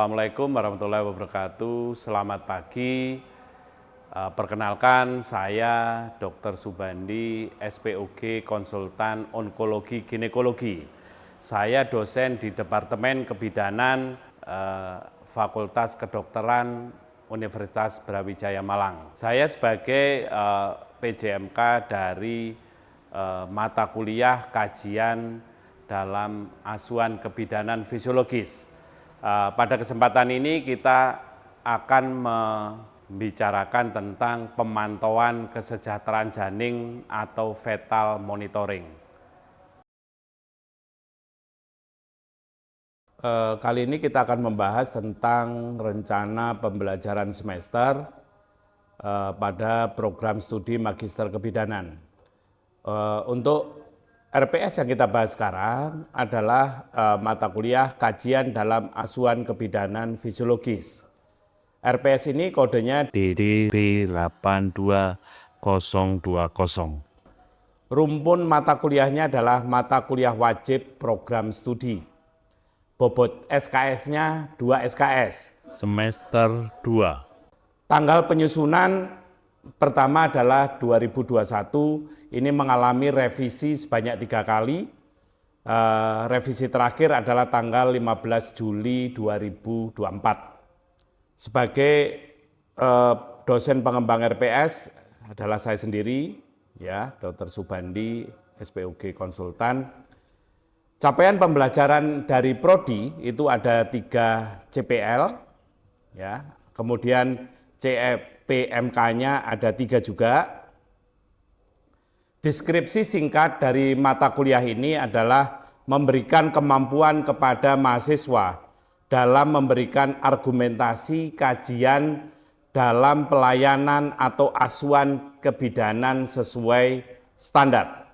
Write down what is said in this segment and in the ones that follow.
Assalamualaikum warahmatullahi wabarakatuh. Selamat pagi. Perkenalkan, saya Dr. Subandi, SPOG Konsultan Onkologi Ginekologi. Saya dosen di Departemen Kebidanan Fakultas Kedokteran Universitas Brawijaya Malang. Saya sebagai PJMK dari mata kuliah kajian dalam asuhan kebidanan fisiologis. Pada kesempatan ini kita akan membicarakan tentang pemantauan kesejahteraan janin atau fetal monitoring. Kali ini kita akan membahas tentang rencana pembelajaran semester pada program studi Magister Kebidanan. Untuk RPS yang kita bahas sekarang adalah mata kuliah kajian dalam asuhan kebidanan fisiologis. RPS ini kodenya DD82020. Rumpun mata kuliahnya adalah mata kuliah wajib program studi. Bobot SKS-nya 2 SKS. Semester 2. Tanggal penyusunan pertama adalah 2021, ini mengalami revisi sebanyak 3 kali. Revisi terakhir adalah tanggal 15 Juli 2024. Sebagai dosen pengembang RPS adalah saya sendiri, ya, Dr. Subandi, SPOG Konsultan. Capaian pembelajaran dari Prodi itu ada 3 CPL, ya, kemudian CPMK-nya ada 3 juga. Deskripsi singkat dari mata kuliah ini adalah memberikan kemampuan kepada mahasiswa dalam memberikan argumentasi kajian dalam pelayanan atau asuhan kebidanan sesuai standar.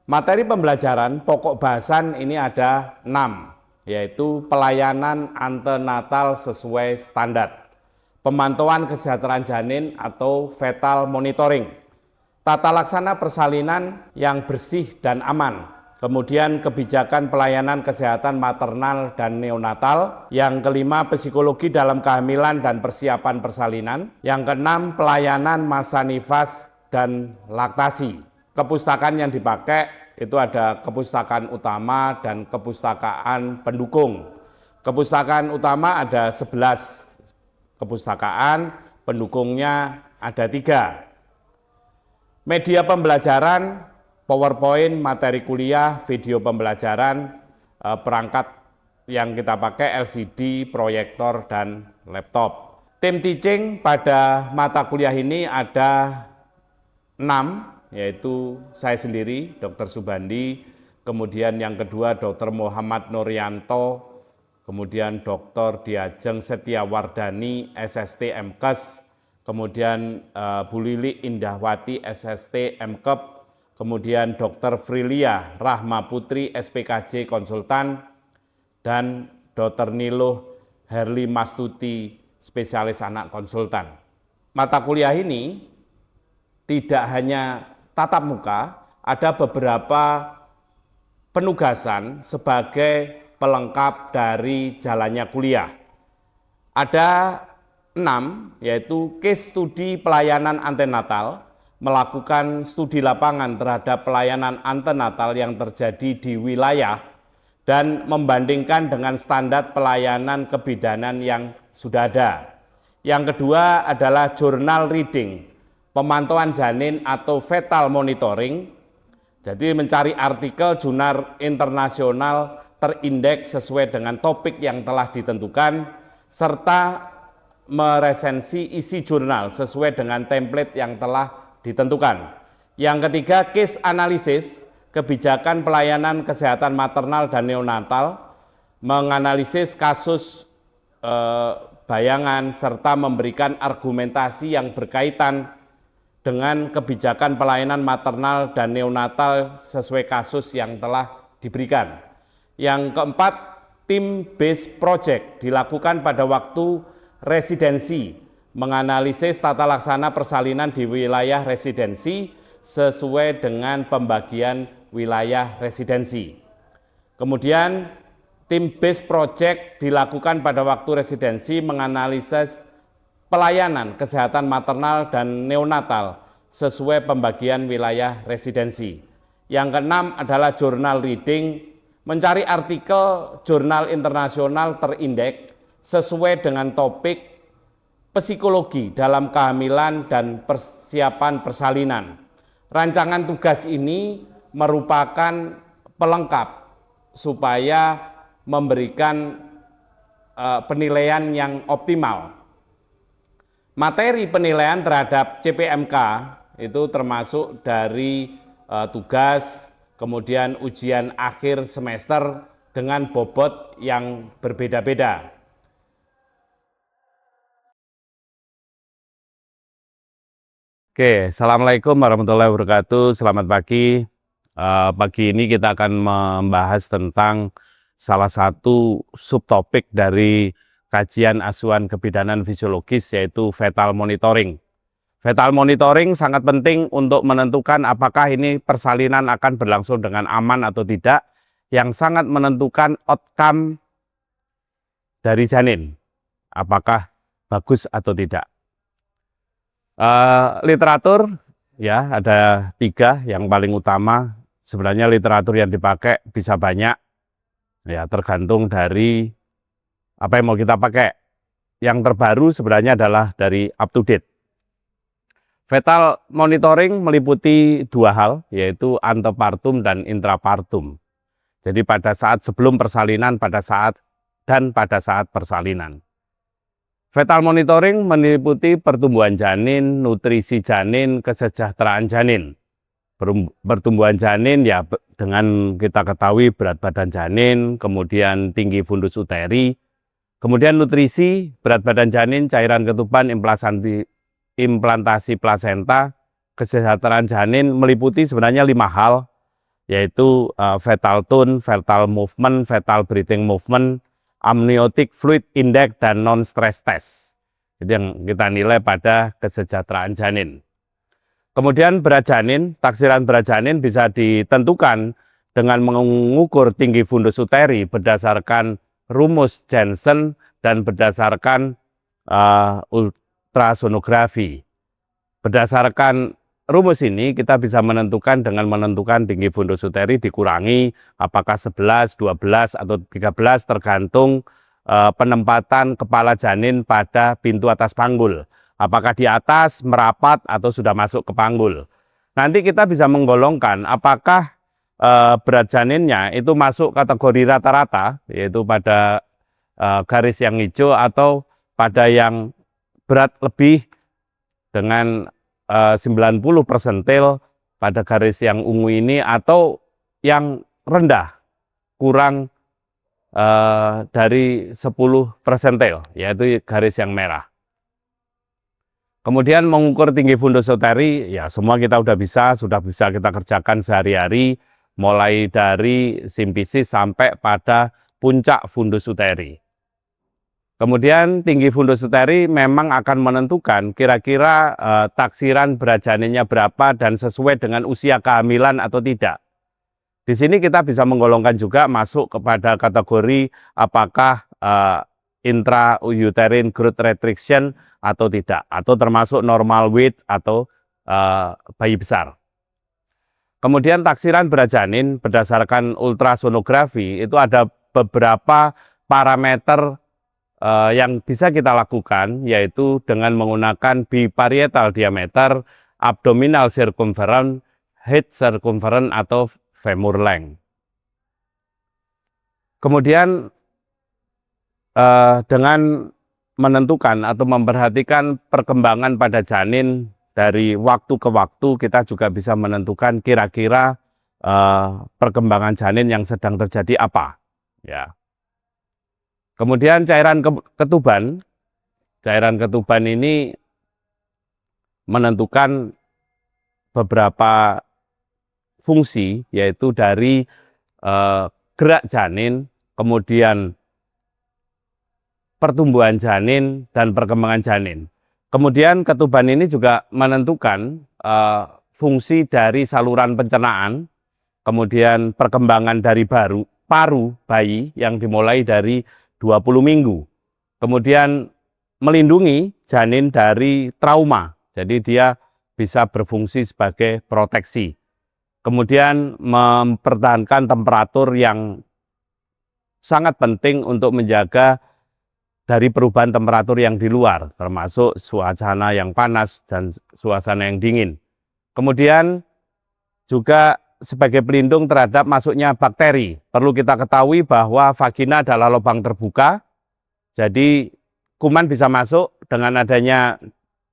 Materi pembelajaran pokok bahasan ini ada 6, yaitu pelayanan antenatal sesuai standar, pemantauan kesejahteraan janin atau fetal monitoring, tata laksana persalinan yang bersih dan aman, kemudian kebijakan pelayanan kesehatan maternal dan neonatal, yang kelima psikologi dalam kehamilan dan persiapan persalinan, yang keenam pelayanan masa nifas dan laktasi. Kepustakaan yang dipakai itu ada kepustakaan utama dan kepustakaan pendukung. Kepustakaan utama ada 11 kepustakaan, pendukungnya ada 3. Media pembelajaran, PowerPoint, materi kuliah, video pembelajaran, perangkat yang kita pakai LCD, proyektor, dan laptop. Tim teaching pada mata kuliah ini ada 6, yaitu saya sendiri, Dr. Subandi, kemudian yang kedua Dr. Muhammad Nuryanto, kemudian Dr. Diajeng Setiawardani, SST MKes, kemudian Bu Lili Indahwati, SST MKep, kemudian Dr. Frilia Rahma Putri, SPKJ Konsultan, dan Dr. Niluh Herli Mastuti, spesialis anak konsultan. Mata kuliah ini tidak hanya tatap muka, ada beberapa penugasan sebagai pelengkap dari jalannya kuliah. Ada 6, yaitu case studi pelayanan antenatal, melakukan studi lapangan terhadap pelayanan antenatal yang terjadi di wilayah dan membandingkan dengan standar pelayanan kebidanan yang sudah ada. Yang kedua adalah journal reading, pemantauan janin atau fetal monitoring, jadi mencari artikel jurnal internasional terindeks sesuai dengan topik yang telah ditentukan, serta meresensi isi jurnal sesuai dengan template yang telah ditentukan. Yang ketiga, case analysis, kebijakan pelayanan kesehatan maternal dan neonatal, menganalisis kasus bayangan serta memberikan argumentasi yang berkaitan dengan kebijakan pelayanan maternal dan neonatal sesuai kasus yang telah diberikan. Yang keempat, tim based project dilakukan pada waktu residensi, menganalisis tata laksana persalinan di wilayah residensi sesuai dengan pembagian wilayah residensi. Kemudian tim base project dilakukan pada waktu residensi menganalisis pelayanan kesehatan maternal dan neonatal sesuai pembagian wilayah residensi. Yang keenam adalah journal reading, mencari artikel jurnal internasional terindeks sesuai dengan topik psikologi dalam kehamilan dan persiapan persalinan. Rancangan tugas ini merupakan pelengkap supaya memberikan penilaian yang optimal. Materi penilaian terhadap CPMK itu termasuk dari tugas, kemudian ujian akhir semester dengan bobot yang berbeda-beda. Oke, Assalamualaikum warahmatullahi wabarakatuh. Selamat pagi. Pagi ini kita akan membahas tentang salah satu subtopik dari kajian asuhan kebidanan fisiologis, yaitu fetal monitoring. Fetal monitoring sangat penting untuk menentukan apakah ini persalinan akan berlangsung dengan aman atau tidak, yang sangat menentukan outcome dari janin, apakah bagus atau tidak. Literatur ya ada 3 yang paling utama. Sebenarnya literatur yang dipakai bisa banyak, ya tergantung dari apa yang mau kita pakai. Yang terbaru sebenarnya adalah dari up to date. Fetal monitoring meliputi 2 hal, yaitu antepartum dan intrapartum. Jadi pada saat sebelum persalinan, pada saat persalinan. Fetal monitoring meliputi pertumbuhan janin, nutrisi janin, kesejahteraan janin. Pertumbuhan janin ya dengan kita ketahui berat badan janin, kemudian tinggi fundus uteri, kemudian nutrisi, berat badan janin, cairan ketuban, implantasi plasenta, kesejahteraan janin meliputi sebenarnya 5 hal, yaitu fetal tone, fetal movement, fetal breathing movement, amniotic fluid index, dan non-stress test. Itu yang kita nilai pada kesejahteraan janin. Kemudian berat janin, taksiran berat janin bisa ditentukan dengan mengukur tinggi fundus uteri berdasarkan rumus Jensen dan berdasarkan ultrasonografi. Berdasarkan rumus ini kita bisa menentukan dengan menentukan tinggi fundus uteri dikurangi apakah 11, 12, atau 13 tergantung penempatan kepala janin pada pintu atas panggul. Apakah di atas, merapat, atau sudah masuk ke panggul. Nanti kita bisa menggolongkan apakah berat janinnya itu masuk kategori rata-rata, yaitu pada garis yang hijau, atau pada yang berat lebih dengan 90 persentil pada garis yang ungu ini, atau yang rendah kurang dari 10 persentil, yaitu garis yang merah. Kemudian mengukur tinggi fundus uteri, ya semua kita sudah bisa kita kerjakan sehari-hari, mulai dari simpisis sampai pada puncak fundus uteri. Kemudian tinggi fundus uteri memang akan menentukan kira-kira taksiran berat janinnya berapa dan sesuai dengan usia kehamilan atau tidak. Di sini kita bisa menggolongkan juga masuk kepada kategori apakah intrauterine growth restriction atau tidak, atau termasuk normal weight atau bayi besar. Kemudian taksiran berat janin berdasarkan ultrasonografi itu ada beberapa parameter yang bisa kita lakukan, yaitu dengan menggunakan biparietal diameter, abdominal circumference, head circumference, atau femur length. Kemudian dengan menentukan atau memperhatikan perkembangan pada janin dari waktu ke waktu, kita juga bisa menentukan kira-kira perkembangan janin yang sedang terjadi apa. Ya. Kemudian cairan ketuban ini menentukan beberapa fungsi, yaitu dari gerak janin, kemudian pertumbuhan janin, dan perkembangan janin. Kemudian ketuban ini juga menentukan fungsi dari saluran pencernaan, kemudian perkembangan dari paru bayi yang dimulai dari 20 minggu. Kemudian melindungi janin dari trauma. Jadi dia bisa berfungsi sebagai proteksi. Kemudian mempertahankan temperatur yang sangat penting untuk menjaga dari perubahan temperatur yang di luar, termasuk suasana yang panas dan suasana yang dingin. Kemudian juga sebagai pelindung terhadap masuknya bakteri. Perlu kita ketahui bahwa vagina adalah lubang terbuka, jadi kuman bisa masuk. Dengan adanya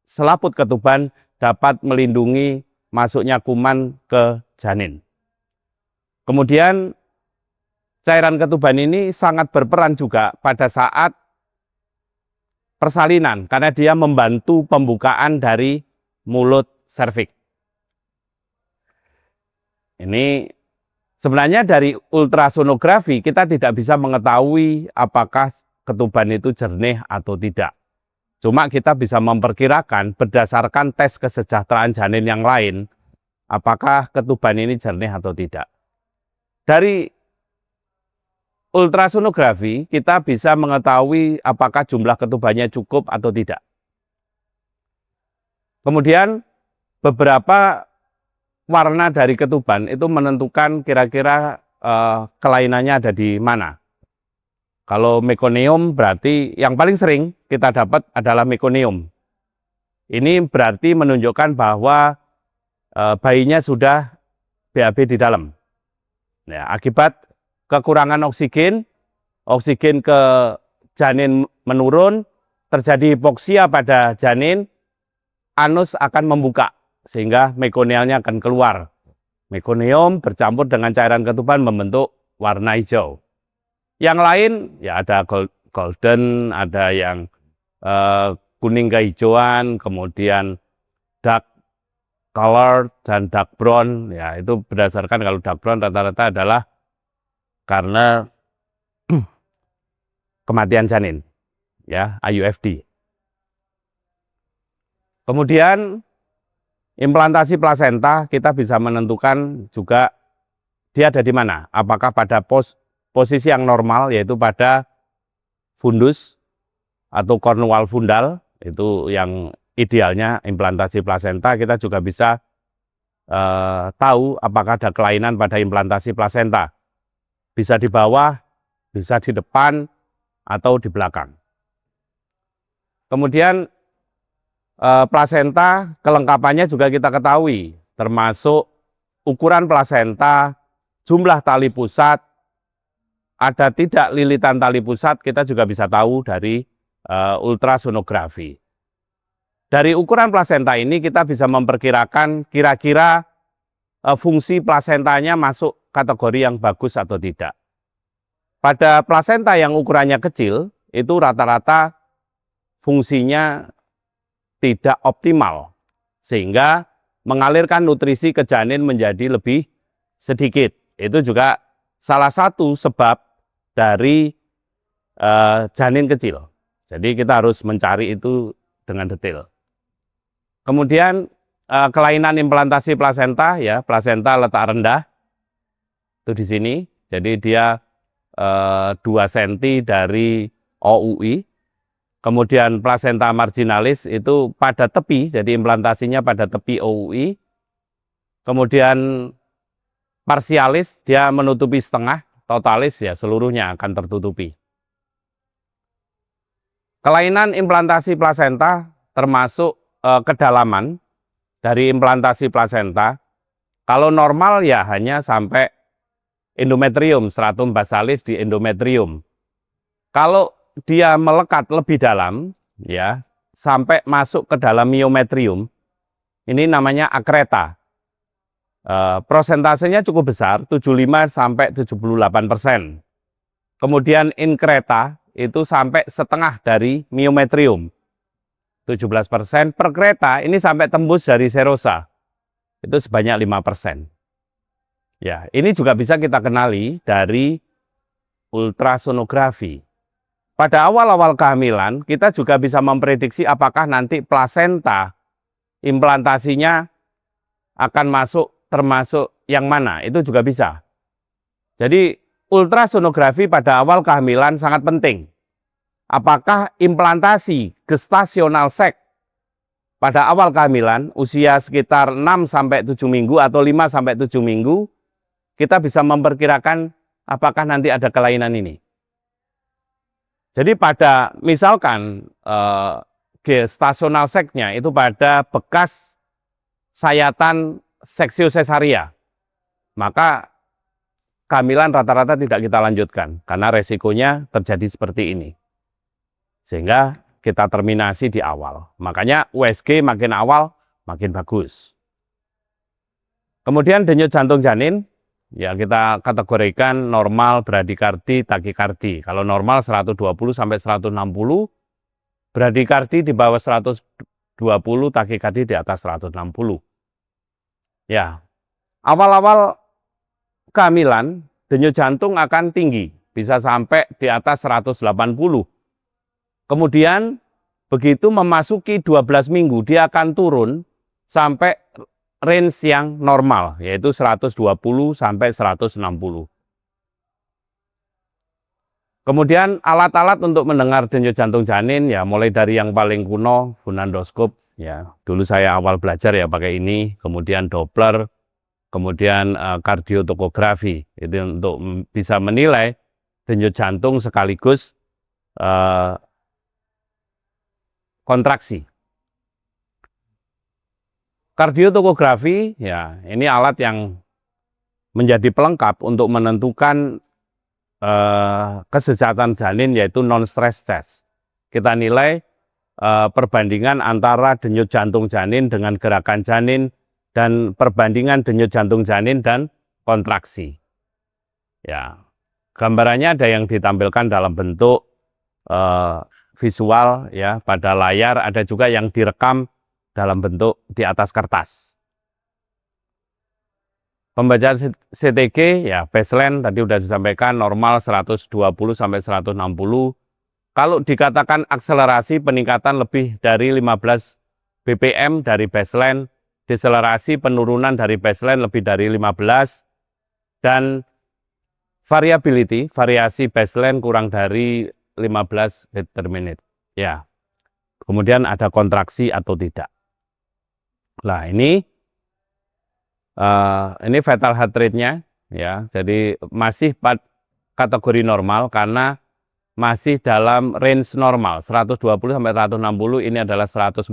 selaput ketuban dapat melindungi masuknya kuman ke janin. Kemudian cairan ketuban ini sangat berperan juga pada saat persalinan, karena dia membantu pembukaan dari mulut serviks. Ini sebenarnya dari ultrasonografi kita tidak bisa mengetahui apakah ketuban itu jernih atau tidak. Cuma kita bisa memperkirakan berdasarkan tes kesejahteraan janin yang lain, apakah ketuban ini jernih atau tidak. Dari ultrasonografi kita bisa mengetahui apakah jumlah ketubannya cukup atau tidak. Kemudian beberapa warna dari ketuban itu menentukan kira-kira kelainannya ada di mana. Kalau meconium berarti yang paling sering kita dapat adalah meconium. Ini berarti menunjukkan bahwa bayinya sudah BAB di dalam. Ya, akibat kekurangan oksigen ke janin menurun, terjadi hipoksia pada janin, anus akan membuka sehingga meconialnya akan keluar. Meconium bercampur dengan cairan ketuban membentuk warna hijau. Yang lain ya ada golden, ada yang kuning kehijauan, kemudian dark color dan dark brown. Ya itu berdasarkan, kalau dark brown rata-rata adalah karena kematian janin, ya, IUFD. Kemudian implantasi plasenta kita bisa menentukan juga dia ada di mana. Apakah pada posisi yang normal, yaitu pada fundus atau cornual fundal, itu yang idealnya implantasi plasenta. Kita juga bisa tahu apakah ada kelainan pada implantasi plasenta. Bisa di bawah, bisa di depan, atau di belakang. Kemudian plasenta kelengkapannya juga kita ketahui, termasuk ukuran plasenta, jumlah tali pusat, ada tidak lilitan tali pusat, kita juga bisa tahu dari ultrasonografi. Dari ukuran plasenta ini kita bisa memperkirakan kira-kira fungsi plasentanya masuk kategori yang bagus atau tidak. Pada plasenta yang ukurannya kecil, itu rata-rata fungsinya tidak optimal, sehingga mengalirkan nutrisi ke janin menjadi lebih sedikit. Itu juga salah satu sebab dari janin kecil. Jadi kita harus mencari itu dengan detail. Kemudian kelainan implantasi plasenta, ya, plasenta letak rendah, itu di sini. Jadi dia 2 cm dari OUI. Kemudian plasenta marginalis itu pada tepi, jadi implantasinya pada tepi OUI. Kemudian parsialis dia menutupi setengah, totalis ya seluruhnya akan tertutupi. Kelainan implantasi plasenta termasuk kedalaman dari implantasi plasenta. Kalau normal ya hanya sampai endometrium, stratum basalis di endometrium. Kalau dia melekat lebih dalam, ya, sampai masuk ke dalam myometrium, ini namanya akreta. Prosentasenya cukup besar, 75-78%. Kemudian inkreta itu sampai setengah dari myometrium, 17%. Perkreta ini sampai tembus dari serosa, itu sebanyak 5%. Ya, ini juga bisa kita kenali dari ultrasonografi. Pada awal-awal kehamilan, kita juga bisa memprediksi apakah nanti plasenta implantasinya akan masuk termasuk yang mana, itu juga bisa. Jadi ultrasonografi pada awal kehamilan sangat penting. Apakah implantasi gestasional sac pada awal kehamilan, usia sekitar 6-7 minggu atau 5-7 minggu, kita bisa memperkirakan apakah nanti ada kelainan ini. Jadi pada misalkan gestasional sac-nya itu pada bekas sayatan seksio-sesaria, maka kehamilan rata-rata tidak kita lanjutkan karena resikonya terjadi seperti ini. Sehingga kita terminasi di awal. Makanya USG makin awal makin bagus. Kemudian denyut jantung janin, ya kita kategorikan normal, bradikardi, takikardi. Kalau normal 120-160, bradikardi di bawah 120, takikardi di atas 160. Ya, awal-awal kehamilan denyut jantung akan tinggi, bisa sampai di atas 180. Kemudian begitu memasuki 12 minggu dia akan turun sampai range yang normal, yaitu 120 sampai 160. Kemudian alat-alat untuk mendengar denyut jantung janin ya mulai dari yang paling kuno, funandoskop, ya dulu saya awal belajar ya pakai ini, kemudian Doppler, kemudian kardiotokografi, itu untuk bisa menilai denyut jantung sekaligus kontraksi. Kardiotokografi, ya ini alat yang menjadi pelengkap untuk menentukan kesehatan janin, yaitu non-stress test. Kita nilai perbandingan antara denyut jantung janin dengan gerakan janin dan perbandingan denyut jantung janin dan kontraksi. Ya, gambarannya ada yang ditampilkan dalam bentuk visual ya pada layar, ada juga yang direkam dalam bentuk di atas kertas. Pembacaan CTG ya baseline tadi sudah disampaikan normal 120 sampai 160. Kalau dikatakan akselerasi peningkatan lebih dari 15 BPM dari baseline, deselerasi penurunan dari baseline lebih dari 15, dan variability, variasi baseline kurang dari 15 beat per menit. Ya. Kemudian ada kontraksi atau tidak. Nah, ini fatal heart rate-nya ya. Jadi masih kategori normal karena masih dalam range normal 120 sampai 160, ini adalah 140.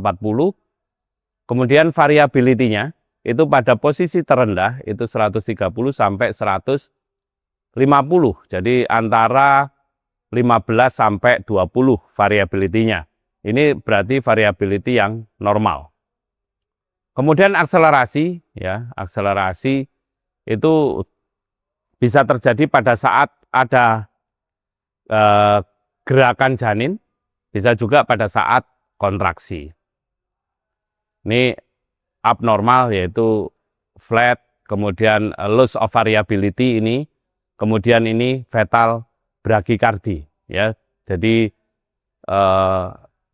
Kemudian variability-nya itu pada posisi terendah itu 130 sampai 150. Jadi antara 15 sampai 20 variability-nya. Ini berarti variability yang normal. Kemudian akselerasi, ya, akselerasi itu bisa terjadi pada saat ada gerakan janin, bisa juga pada saat kontraksi. Ini abnormal yaitu flat, kemudian loss of variability ini, kemudian ini fatal brakikardi, ya. Jadi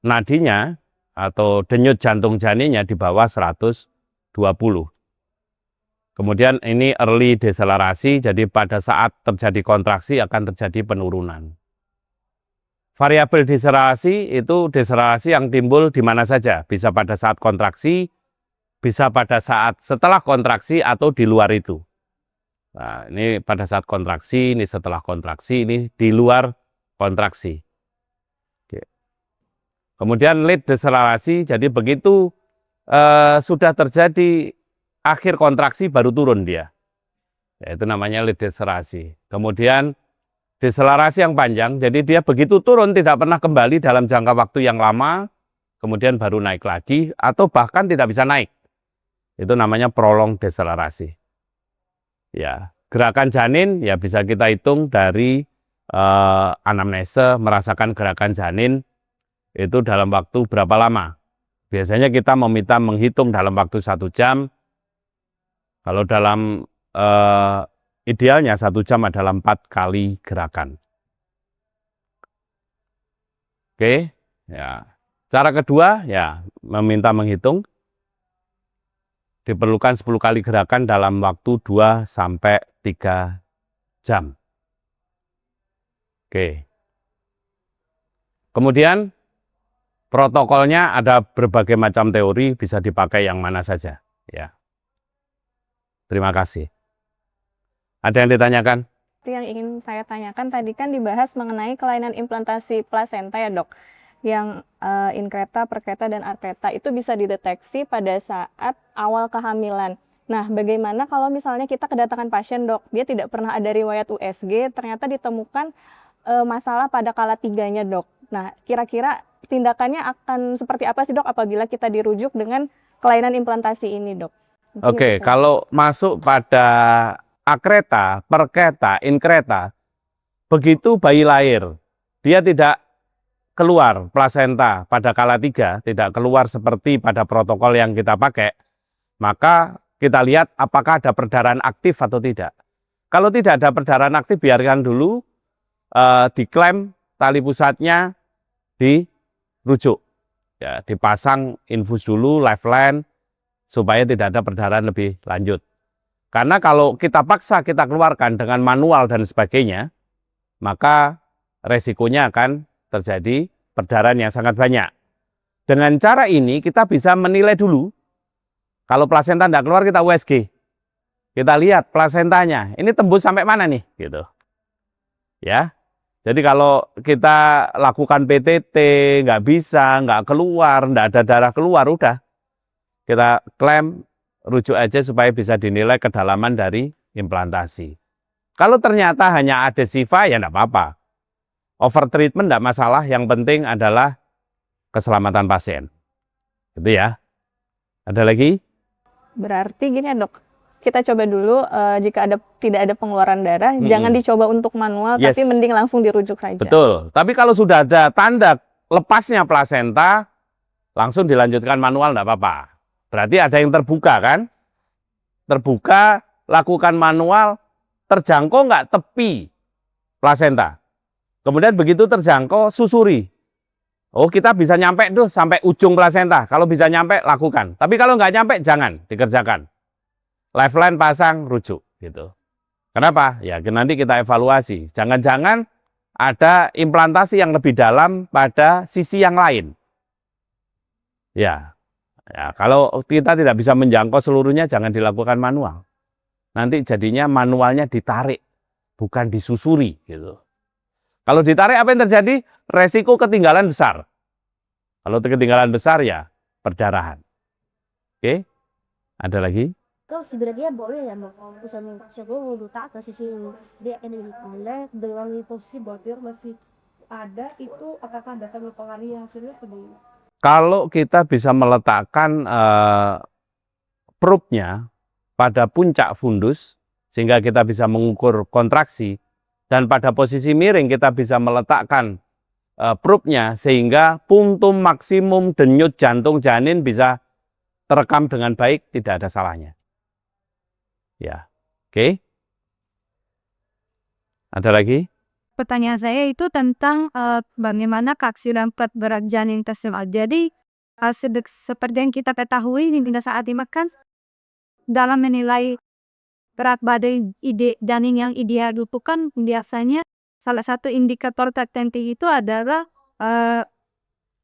nadinya atau denyut jantung janinnya di bawah 120. Kemudian ini early deselerasi, jadi pada saat terjadi kontraksi akan terjadi penurunan. Variabel deselerasi itu deselerasi yang timbul di mana saja, bisa pada saat kontraksi, bisa pada saat setelah kontraksi atau di luar itu. Nah, ini pada saat kontraksi, ini setelah kontraksi, ini di luar kontraksi. Oke. Kemudian late deselerasi, jadi begitu sudah terjadi akhir kontraksi baru turun dia. Ya, itu namanya late deselerasi. Kemudian deselerasi yang panjang, jadi dia begitu turun tidak pernah kembali dalam jangka waktu yang lama, kemudian baru naik lagi, atau bahkan tidak bisa naik. Itu namanya prolong deselerasi. Ya, gerakan janin ya bisa kita hitung dari anamnese, merasakan gerakan janin itu dalam waktu berapa lama. Biasanya kita meminta menghitung dalam waktu 1 jam. Kalau dalam idealnya 1 jam adalah 4 kali gerakan. Oke, ya. Cara kedua ya meminta menghitung. Diperlukan 10 kali gerakan dalam waktu 2-3 jam. Oke. Kemudian protokolnya ada berbagai macam teori, bisa dipakai yang mana saja. Ya. Terima kasih. Ada yang ditanyakan? Yang ingin saya tanyakan tadi kan dibahas mengenai kelainan implantasi plasenta ya dok, yang increta, percreta, dan arcreta itu bisa dideteksi pada saat awal kehamilan. Nah, bagaimana kalau misalnya kita kedatangan pasien dok, dia tidak pernah ada riwayat USG, ternyata ditemukan masalah pada kala tiganya dok. Nah, kira-kira tindakannya akan seperti apa sih dok apabila kita dirujuk dengan kelainan implantasi ini dok? Oke, kalau masuk pada akreta, perketa, inkreta, begitu bayi lahir, dia tidak keluar plasenta pada kala 3, tidak keluar seperti pada protokol yang kita pakai, maka kita lihat apakah ada perdarahan aktif atau tidak. Kalau tidak ada perdarahan aktif, biarkan dulu, diklem tali pusatnya, dirujuk, ya, dipasang infus dulu, lifeline, supaya tidak ada perdarahan lebih lanjut. Karena kalau kita paksa kita keluarkan dengan manual dan sebagainya, maka resikonya akan terjadi perdarahan yang sangat banyak. Dengan cara ini kita bisa menilai dulu. Kalau plasenta tidak keluar, kita USG. Kita lihat plasentanya, ini tembus sampai mana nih, gitu. Ya. Jadi kalau kita lakukan PTT, nggak bisa, nggak keluar, nggak ada darah keluar, udah. Kita klaim, rujuk aja supaya bisa dinilai kedalaman dari implantasi. Kalau ternyata hanya adesiva, ya enggak apa-apa. Overtreatment enggak masalah, yang penting adalah keselamatan pasien. Gitu ya. Ada lagi? Berarti gini ya dok, kita coba dulu jika tidak ada pengeluaran darah, jangan dicoba untuk manual, Yes. tapi mending langsung dirujuk saja. Betul, tapi kalau sudah ada tanda lepasnya plasenta, langsung dilanjutkan manual enggak apa-apa. Berarti ada yang terbuka kan? Terbuka, lakukan manual, terjangkau nggak tepi plasenta. Kemudian begitu terjangkau, susuri. Oh, kita bisa nyampe tuh sampai ujung plasenta. Kalau bisa nyampe, lakukan. Tapi kalau nggak nyampe, jangan dikerjakan. Lifeline pasang, rujuk. Gitu. Kenapa? Ya nanti kita evaluasi. Jangan-jangan ada implantasi yang lebih dalam pada sisi yang lain. Ya, kalau kita tidak bisa menjangkau seluruhnya, jangan dilakukan manual. Nanti jadinya manualnya ditarik, bukan disusuri. Gitu. Kalau ditarik, apa yang terjadi? Resiko ketinggalan besar. Kalau ketinggalan besar, ya perdarahan. Oke, ada lagi? Kau sebenarnya boleh ya misalnya sebelum letak ke sisi dia ini oleh dengan posisi botol masih ada, itu apakah dasar pengaruh yang sebenarnya peduli? Kalau kita bisa meletakkan probe-nya pada puncak fundus, sehingga kita bisa mengukur kontraksi, dan pada posisi miring kita bisa meletakkan probe-nya, sehingga punktum maksimum denyut jantung janin bisa terekam dengan baik, tidak ada salahnya. Ya, oke. Ada lagi? Pertanyaan saya itu tentang bagaimana keaksiuran berat janin tersebut. Jadi seperti yang kita ketahui pada saat dimakan, dalam menilai berat badan janin yang ideal itu kan biasanya salah satu indikator tertentu itu adalah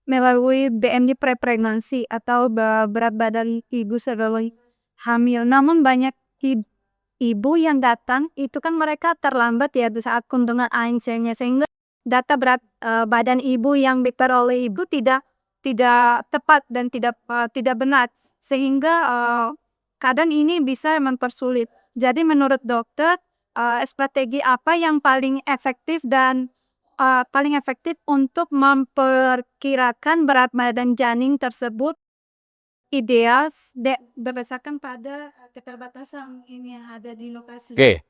melalui BMI pre-pregnancy atau berat badan ibu sebelum hamil. Namun banyak ibu yang datang itu kan mereka terlambat ya di saat kandungan ANC-nya, sehingga data berat badan ibu yang diperoleh ibu tidak tepat dan tidak benar, sehingga kadang ini bisa mempersulit. Jadi menurut dokter strategi apa yang paling efektif untuk memperkirakan berat badan janin tersebut ideal berdasarkan pada keterbatasan ini yang ada di lokasi. Oke,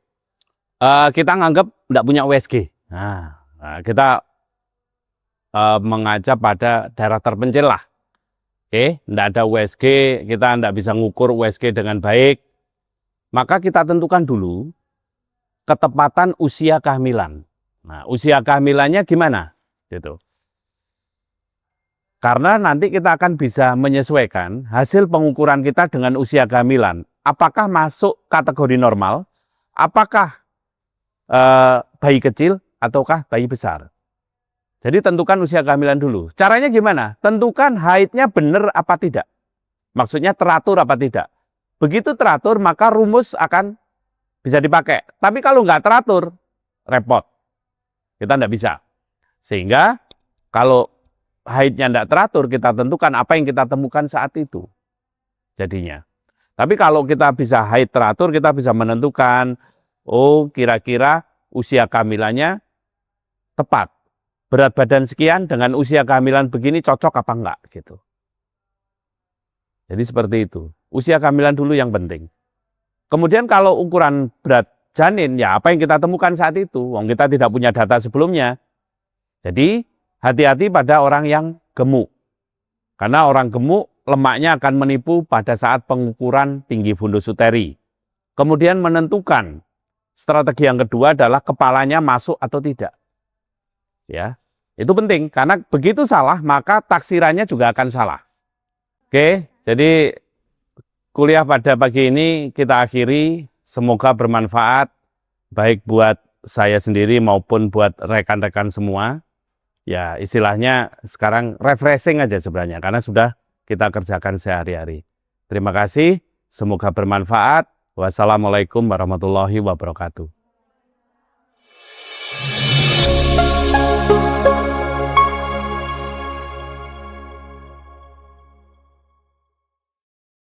kita nganggap tidak punya USG. Nah, kita mengaca pada daerah terpencil lah. Oke, tidak ada USG, kita tidak bisa ngukur USG dengan baik. Maka kita tentukan dulu ketepatan usia kehamilan. Nah, usia kehamilannya gimana? Gitu. Karena nanti kita akan bisa menyesuaikan hasil pengukuran kita dengan usia kehamilan. Apakah masuk kategori normal? Apakah bayi kecil? ataukah bayi besar. Jadi tentukan usia kehamilan dulu. Caranya gimana? Tentukan haidnya benar apa tidak. Maksudnya teratur apa tidak. Begitu teratur maka rumus akan bisa dipakai. Tapi kalau nggak teratur, repot. Kita nggak bisa. Sehingga kalau haidnya nggak teratur, kita tentukan apa yang kita temukan saat itu. Jadinya. Tapi kalau kita bisa haid teratur, kita bisa menentukan, oh kira-kira usia kehamilannya tepat. Berat badan sekian dengan usia kehamilan begini cocok apa enggak gitu. Jadi seperti itu. Usia kehamilan dulu yang penting. Kemudian kalau ukuran berat janin, ya apa yang kita temukan saat itu. Wong kita tidak punya data sebelumnya. Jadi hati-hati pada orang yang gemuk. Karena orang gemuk lemaknya akan menipu pada saat pengukuran tinggi fundus uteri. Kemudian menentukan strategi yang kedua adalah kepalanya masuk atau tidak. Ya, itu penting karena begitu salah maka taksirannya juga akan salah. Oke, jadi kuliah pada pagi ini kita akhiri. Semoga bermanfaat baik buat saya sendiri maupun buat rekan-rekan semua. Ya, istilahnya sekarang refreshing aja sebenarnya karena sudah kita kerjakan sehari-hari. Terima kasih, semoga bermanfaat. Wassalamualaikum warahmatullahi wabarakatuh.